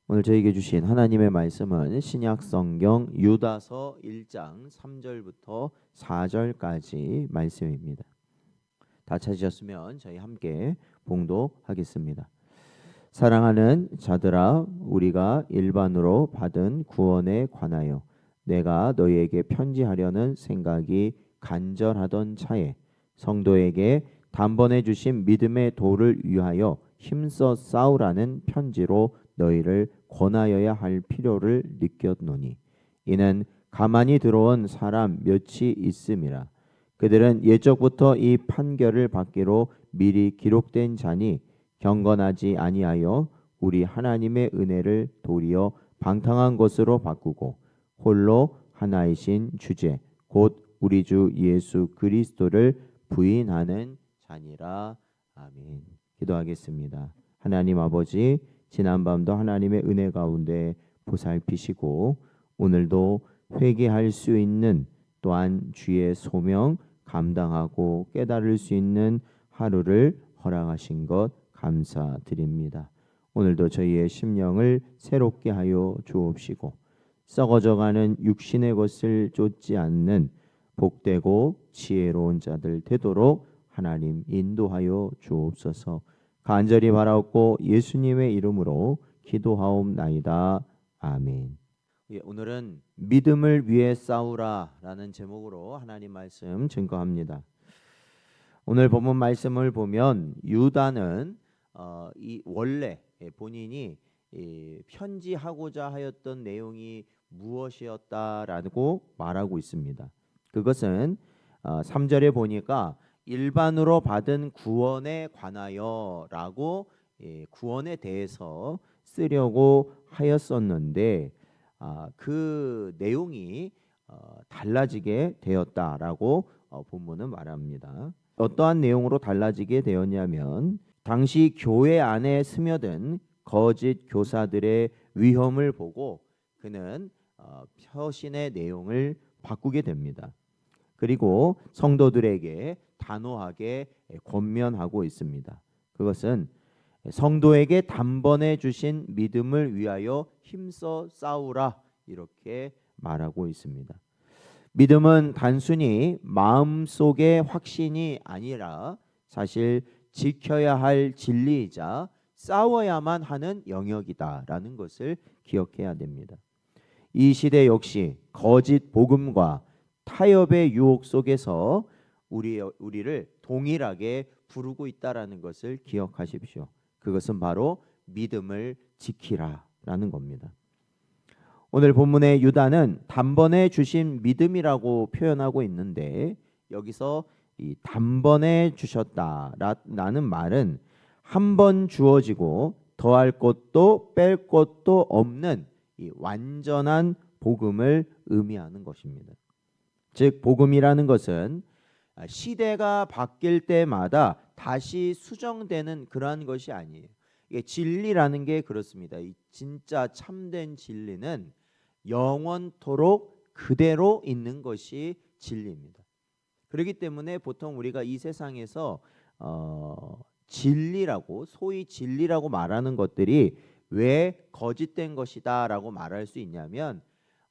오늘 저에게 주신 하나님의 말씀은 신약 성경 유다서 1장 3절부터 4절까지 말씀입니다. 다 찾으셨으면 저희 함께 봉독하겠습니다. 사랑하는 자들아, 우리가 일반으로 받은 구원에 관하여 내가 너희에게 편지하려는 생각이 간절하던 차에 성도에게 단번에 주신 믿음의 도를 위하여 힘써 싸우라는 편지로 너희를 권하여야 할 필요를 느꼈노니, 이는 가만히 들어온 사람 몇이 있음이라. 그들은 예적부터 이 판결을 받기로 미리 기록된 자니 경건하지 아니하여 우리 하나님의 은혜를 도리어 방탕한 것으로 바꾸고 홀로 하나이신 주제 곧 우리 주 예수 그리스도를 부인하는 자니라. 아멘. 기도하겠습니다. 하나님 아버지, 지난밤도 하나님의 은혜 가운데 보살피시고 오늘도 회개할 수 있는, 또한 주의 소명 감당하고 깨달을 수 있는 하루를 허락하신 것 감사드립니다. 오늘도 저희의 심령을 새롭게 하여 주옵시고 썩어져가는 육신의 것을 쫓지 않는 복되고 지혜로운 자들 되도록 하나님 인도하여 주옵소서. 간절히 바라옵고 예수님의 이름으로 기도하옵나이다. 아멘. 오늘은 믿음을 위해 싸우라라는 제목으로 하나님 말씀 증거합니다. 오늘 본문 말씀을 보면 유다는 원래 본인이 편지하고자 하였던 내용이 무엇이었다라고 말하고 있습니다. 그것은 3절에 보니까 일반으로 받은 구원에 관하여라고 구원에 대해서 쓰려고 하였었는데 그 내용이 달라지게 되었다라고 본문은 말합니다. 어떠한 내용으로 달라지게 되었냐면, 당시 교회 안에 스며든 거짓 교사들의 위험을 보고 그는 서신의 내용을 바꾸게 됩니다. 그리고 성도들에게 단호하게 권면하고 있습니다. 그것은 성도에게 단번에 주신 믿음을 위하여 힘써 싸우라, 이렇게 말하고 있습니다. 믿음은 단순히 마음속의 확신이 아니라 사실 지켜야 할 진리이자 싸워야만 하는 영역이다라는 것을 기억해야 됩니다. 이 시대 역시 거짓 복음과 타협의 유혹 속에서 우리를 동일하게 부르고 있다라는 것을 기억하십시오. 그것은 바로 믿음을 지키라라는 겁니다. 오늘 본문의 유다는 단번에 주신 믿음이라고 표현하고 있는데, 여기서 이 단번에 주셨다라는 말은 한 번 주어지고 더할 것도 뺄 것도 없는 이 완전한 복음을 의미하는 것입니다. 즉, 복음이라는 것은 시대가 바뀔 때마다 다시 수정되는 그러한 것이 아니에요. 이게 진리라는 게 그렇습니다. 이 진짜 참된 진리는 영원토록 그대로 있는 것이 진리입니다. 그렇기 때문에 보통 우리가 이 세상에서 진리라고, 소위 진리라고 말하는 것들이 왜 거짓된 것이다라고 말할 수 있냐면,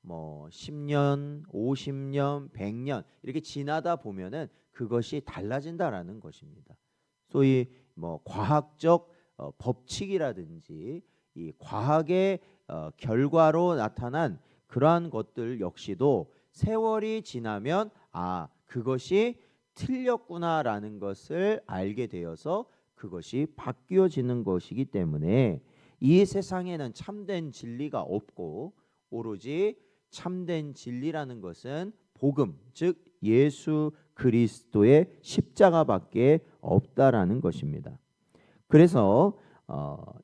10년, 50년, 100년 이렇게 지나다 보면은 그것이 달라진다라는 것입니다. 소위 과학적 법칙이라든지 이 과학의 결과로 나타난 그러한 것들 역시도 세월이 지나면 그것이 틀렸구나라는 것을 알게 되어서 그것이 바뀌어지는 것이기 때문에 이 세상에는 참된 진리가 없고 오로지 참된 진리라는 것은 복음, 즉 예수 그리스도의 십자가밖에 없다라는 것입니다. 그래서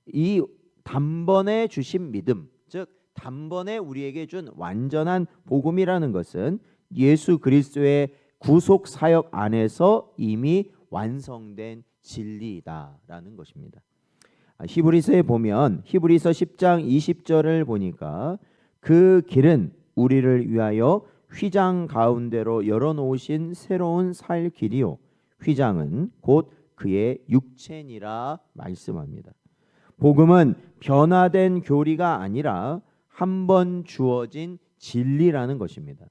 이 단번에 주신 믿음, 즉 단번에 우리에게 준 완전한 복음이라는 것은 예수 그리스도의 구속 사역 안에서 이미 완성된 진리다라는 것입니다. 히브리서에 보면 히브리서 10장 20절을 보니까 그 길은 우리를 위하여 휘장 가운데로 열어놓으신 새로운 살 길이요 휘장은 곧 그의 육체니라 말씀합니다. 복음은 변화된 교리가 아니라 한 번 주어진 진리라는 것입니다.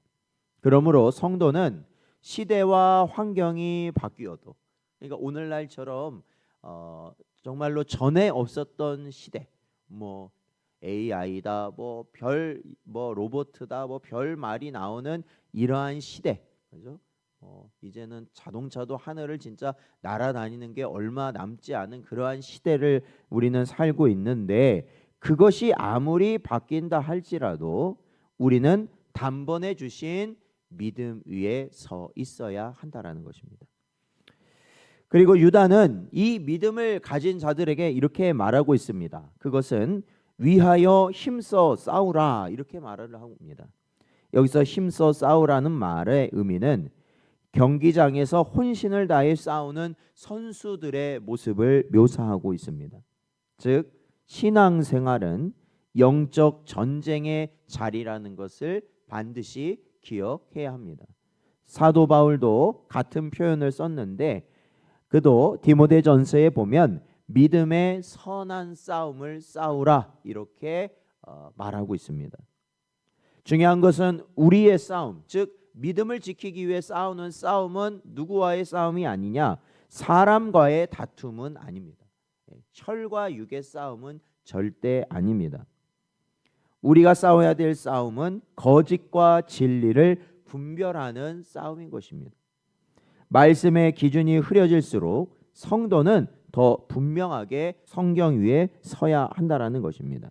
그러므로 성도는 시대와 환경이 바뀌어도, 그러니까 오늘날처럼 정말로 전에 없었던 시대, 뭐 AI다, 뭐 로봇이다, 뭐 별 말이 나오는 이러한 시대, 그죠? 이제는 자동차도 하늘을 진짜 날아다니는 게 얼마 남지 않은 그러한 시대를 우리는 살고 있는데, 그것이 아무리 바뀐다 할지라도 우리는 단번에 주신 믿음 위에 서 있어야 한다라는 것입니다. 그리고 유다는 이 믿음을 가진 자들에게 이렇게 말하고 있습니다. 그것은 위하여 힘써 싸우라, 이렇게 말을 합니다. 여기서 힘써 싸우라는 말의 의미는 경기장에서 혼신을 다해 싸우는 선수들의 모습을 묘사하고 있습니다. 즉 신앙생활은 영적 전쟁의 자리라는 것을 반드시 기억해야 합니다. 사도 바울도 같은 표현을 썼는데, 그도 디모데전서에 보면 믿음의 선한 싸움을 싸우라, 이렇게 말하고 있습니다. 중요한 것은 우리의 싸움, 즉 믿음을 지키기 위해 싸우는 싸움은 누구와의 싸움이 아니냐, 사람과의 다툼은 아닙니다. 혈과 육의 싸움은 절대 아닙니다. 우리가 싸워야 될 싸움은 거짓과 진리를 분별하는 싸움인 것입니다. 말씀의 기준이 흐려질수록 성도는 더 분명하게 성경 위에 서야 한다라는 것입니다.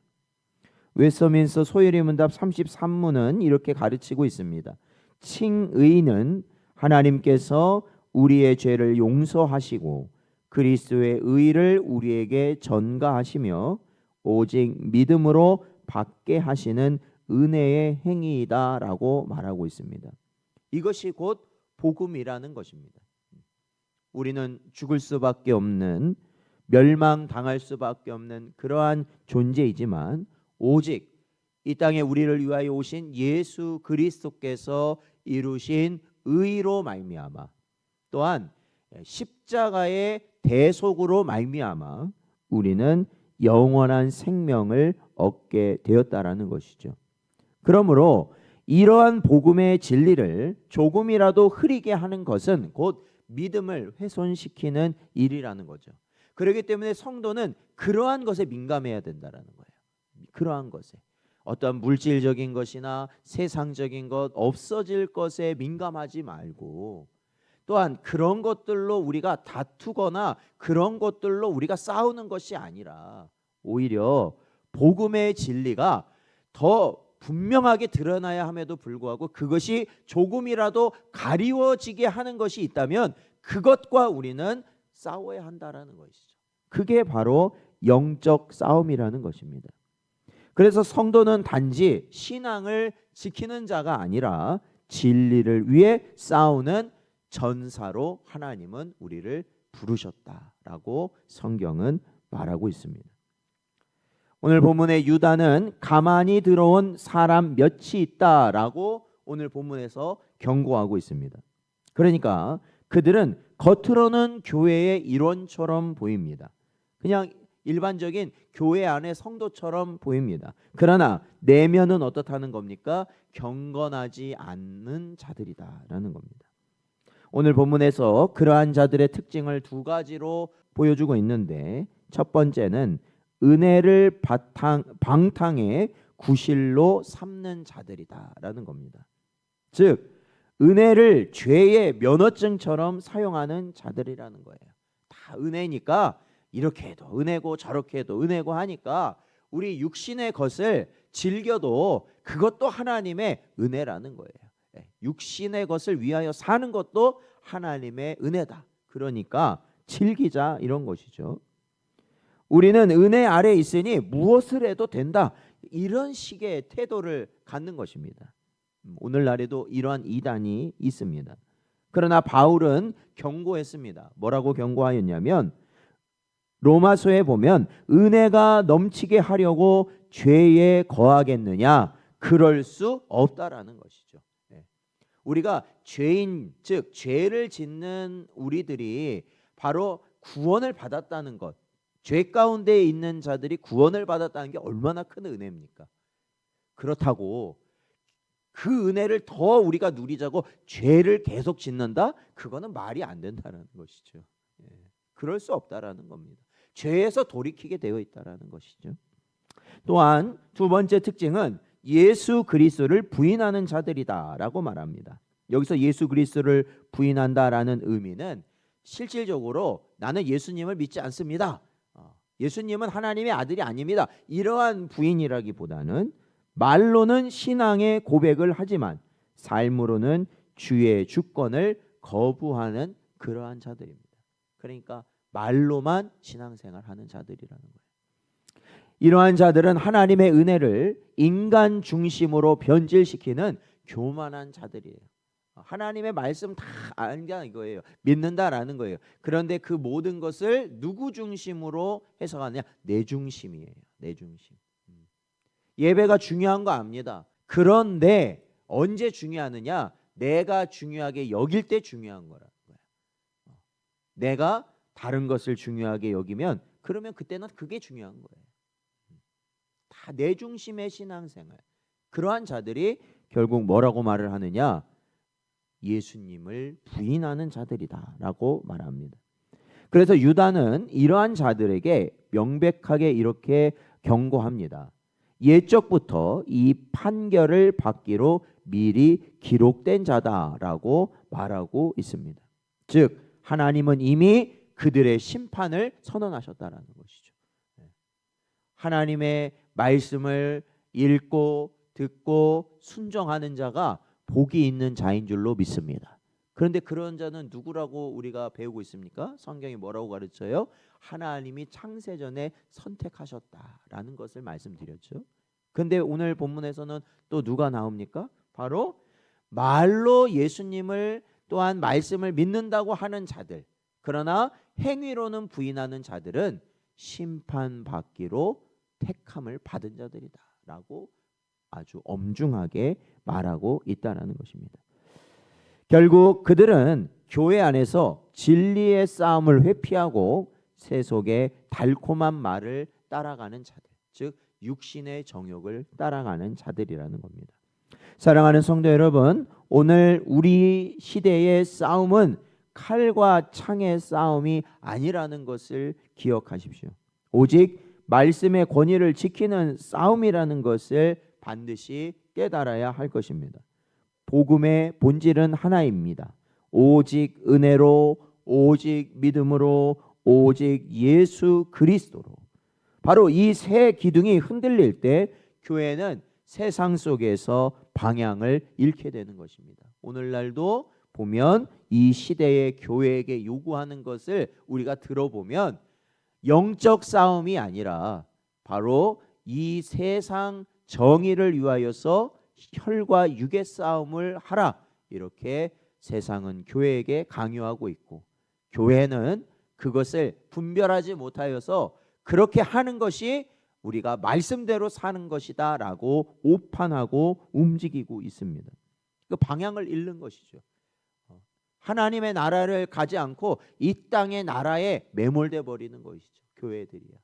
웨스터민스터 소요리 문답 33문은 이렇게 가르치고 있습니다. 칭의는 하나님께서 우리의 죄를 용서하시고 그리스도의 의를 우리에게 전가하시며 오직 믿음으로 받게 하시는 은혜의 행위이다라고 말하고 있습니다. 이것이 곧 복음이라는 것입니다. 우리는 죽을 수밖에 없는, 멸망당할 수밖에 없는 그러한 존재이지만 오직 이 땅에 우리를 위하여 오신 예수 그리스도께서 이루신 의로 말미암아, 또한 십자가의 대속으로 말미암아 우리는 영원한 생명을 얻게 되었다라는 것이죠. 그러므로 이러한 복음의 진리를 조금이라도 흐리게 하는 것은 곧 믿음을 훼손시키는 일이라는 거죠. 그렇기 때문에 성도는 그러한 것에 민감해야 된다라는 거예요. 그러한 것에, 어떤 물질적인 것이나 세상적인 것, 없어질 것에 민감하지 말고, 또한 그런 것들로 우리가 다투거나 그런 것들로 우리가 싸우는 것이 아니라 오히려 복음의 진리가 더 분명하게 드러나야 함에도 불구하고 그것이 조금이라도 가리워지게 하는 것이 있다면 그것과 우리는 싸워야 한다라는 것이죠. 그게 바로 영적 싸움이라는 것입니다. 그래서 성도는 단지 신앙을 지키는 자가 아니라 진리를 위해 싸우는 전사로 하나님은 우리를 부르셨다라고 성경은 말하고 있습니다. 오늘 본문의 유다는 가만히 들어온 사람 몇이 있다라고 오늘 본문에서 경고하고 있습니다. 그러니까 그들은 겉으로는 교회의 일원처럼 보입니다. 그냥 일반적인 교회 안의 성도처럼 보입니다. 그러나 내면은 어떻다는 겁니까? 경건하지 않는 자들이다라는 겁니다. 오늘 본문에서 그러한 자들의 특징을 두 가지로 보여주고 있는데, 첫 번째는 은혜를 방탕의 구실로 삼는 자들이다라는 겁니다. 즉 은혜를 죄의 면허증처럼 사용하는 자들이라는 거예요. 다 은혜니까 이렇게 해도 은혜고 저렇게 해도 은혜고 하니까 우리 육신의 것을 즐겨도 그것도 하나님의 은혜라는 거예요. 육신의 것을 위하여 사는 것도 하나님의 은혜다. 그러니까 즐기자, 이런 것이죠. 우리는 은혜 아래 있으니 무엇을 해도 된다, 이런 식의 태도를 갖는 것입니다. 오늘날에도 이러한 이단이 있습니다. 그러나 바울은 경고했습니다. 뭐라고 경고하였냐면, 로마서에 보면 은혜가 넘치게 하려고 죄에 거하겠느냐, 그럴 수 없다라는 것이죠. 우리가 죄인, 즉 죄를 짓는 우리들이 바로 구원을 받았다는 것, 죄 가운데 있는 자들이 구원을 받았다는 게 얼마나 큰 은혜입니까? 그렇다고 그 은혜를 더 우리가 누리자고 죄를 계속 짓는다? 그거는 말이 안 된다는 것이죠. 그럴 수 없다라는 겁니다. 죄에서 돌이키게 되어 있다라는 것이죠. 또한 두 번째 특징은 예수 그리스도를 부인하는 자들이다라고 말합니다. 여기서 예수 그리스도를 부인한다라는 의미는 실질적으로 나는 예수님을 믿지 않습니다. 예수님은 하나님의 아들이 아닙니다. 이러한 부인이라기보다는 말로는 신앙의 고백을 하지만 삶으로는 주의 주권을 거부하는 그러한 자들입니다. 그러니까 말로만 신앙생활하는 자들이라는 거예요. 이러한 자들은 하나님의 은혜를 인간 중심으로 변질시키는 교만한 자들이에요. 하나님의 말씀 다 안다 이거예요. 믿는다라는 거예요. 그런데 그 모든 것을 누구 중심으로 해석하느냐? 내 중심이에요. 내 중심. 예배가 중요한 거 압니다. 그런데 언제 중요하느냐? 내가 중요하게 여길 때 중요한 거라는 거예요. 내가 다른 것을 중요하게 여기면 그러면 그때는 그게 중요한 거예요. 다 내 중심의 신앙생활. 그러한 자들이 결국 뭐라고 말을 하느냐? 예수님을 부인하는 자들이다라고 말합니다. 그래서 유다는 이러한 자들에게 명백하게 이렇게 경고합니다. 옛적부터 이 판결을 받기로 미리 기록된 자다라고 말하고 있습니다. 즉 하나님은 이미 그들의 심판을 선언하셨다라는 것이죠. 하나님의 말씀을 읽고 듣고 순종하는 자가 복이 있는 자인 줄로 믿습니다. 그런데 그런 자는 누구라고 우리가 배우고 있습니까? 성경이 뭐라고 가르쳐요? 하나님이 창세전에 선택하셨다라는 것을 말씀드렸죠. 그런데 오늘 본문에서는 또 누가 나옵니까? 바로 말로 예수님을 또한 말씀을 믿는다고 하는 자들, 그러나 행위로는 부인하는 자들은 심판받기로 택함을 받은 자들이다라고 아주 엄중하게 말하고 있다는 것입니다. 결국 그들은 교회 안에서 진리의 싸움을 회피하고 세속의 달콤한 말을 따라가는 자들, 즉 육신의 정욕을 따라가는 자들이라는 겁니다. 사랑하는 성도 여러분, 오늘 우리 시대의 싸움은 칼과 창의 싸움이 아니라는 것을 기억하십시오. 오직 말씀의 권위를 지키는 싸움이라는 것을 반드시 깨달아야 할 것입니다. 복음의 본질은 하나입니다. 오직 은혜로, 오직 믿음으로, 오직 예수 그리스도로. 바로 이 세 기둥이 흔들릴 때 교회는 세상 속에서 방향을 잃게 되는 것입니다. 오늘날도 보면 이 시대의 교회에게 요구하는 것을 우리가 들어보면 영적 싸움이 아니라 바로 이 세상 정의를 위하여서 혈과 육의 싸움을 하라, 이렇게 세상은 교회에게 강요하고 있고, 교회는 그것을 분별하지 못하여서 그렇게 하는 것이 우리가 말씀대로 사는 것이다 라고 오판하고 움직이고 있습니다. 그 방향을 잃는 것이죠. 하나님의 나라를 가지 않고 이 땅의 나라에 매몰돼 버리는 것이죠. 교회들이야.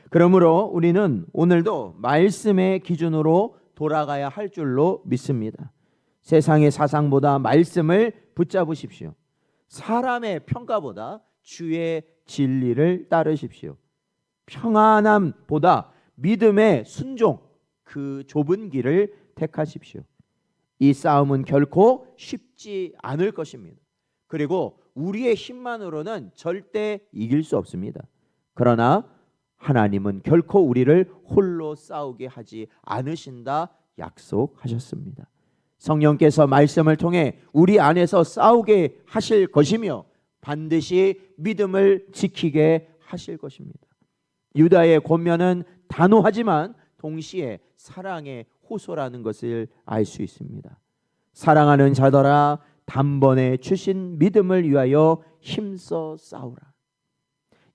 그러므로 우리는 오늘도 말씀의 기준으로 돌아가야 할 줄로 믿습니다. 세상의 사상보다 말씀을 붙잡으십시오. 사람의 평가보다 주의 진리를 따르십시오. 평안함보다 믿음의 순종, 그 좁은 길을 택하십시오. 이 싸움은 결코 쉽지 않을 것입니다. 그리고 우리의 힘만으로는 절대 이길 수 없습니다. 그러나 하나님은 결코 우리를 홀로 싸우게 하지 않으신다 약속하셨습니다. 성령께서 말씀을 통해 우리 안에서 싸우게 하실 것이며 반드시 믿음을 지키게 하실 것입니다. 유다의 권면은 단호하지만 동시에 사랑의 호소라는 것을 알 수 있습니다. 사랑하는 자들아, 단번에 주신 믿음을 위하여 힘써 싸우라.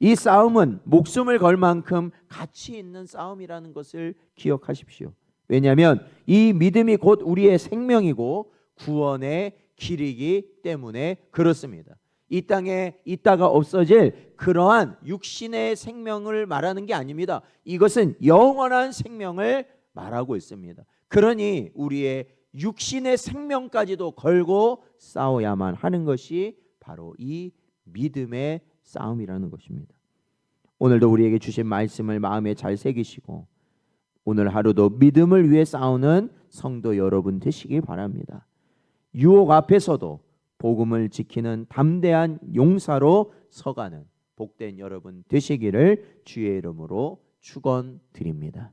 이 싸움은 목숨을 걸 만큼 가치 있는 싸움이라는 것을 기억하십시오. 왜냐하면 이 믿음이 곧 우리의 생명이고 구원의 길이기 때문에 그렇습니다. 이 땅에 있다가 없어질 그러한 육신의 생명을 말하는 게 아닙니다. 이것은 영원한 생명을 말하고 있습니다. 그러니 우리의 육신의 생명까지도 걸고 싸워야만 하는 것이 바로 이 믿음의 싸움이라는 것입니다. 오늘도 우리에게 주신 말씀을 마음에 잘 새기시고 오늘 하루도 믿음을 위해 싸우는 성도 여러분 되시기 바랍니다. 유혹 앞에서도 복음을 지키는 담대한 용사로 서가는 복된 여러분 되시기를 주의 이름으로 축원드립니다.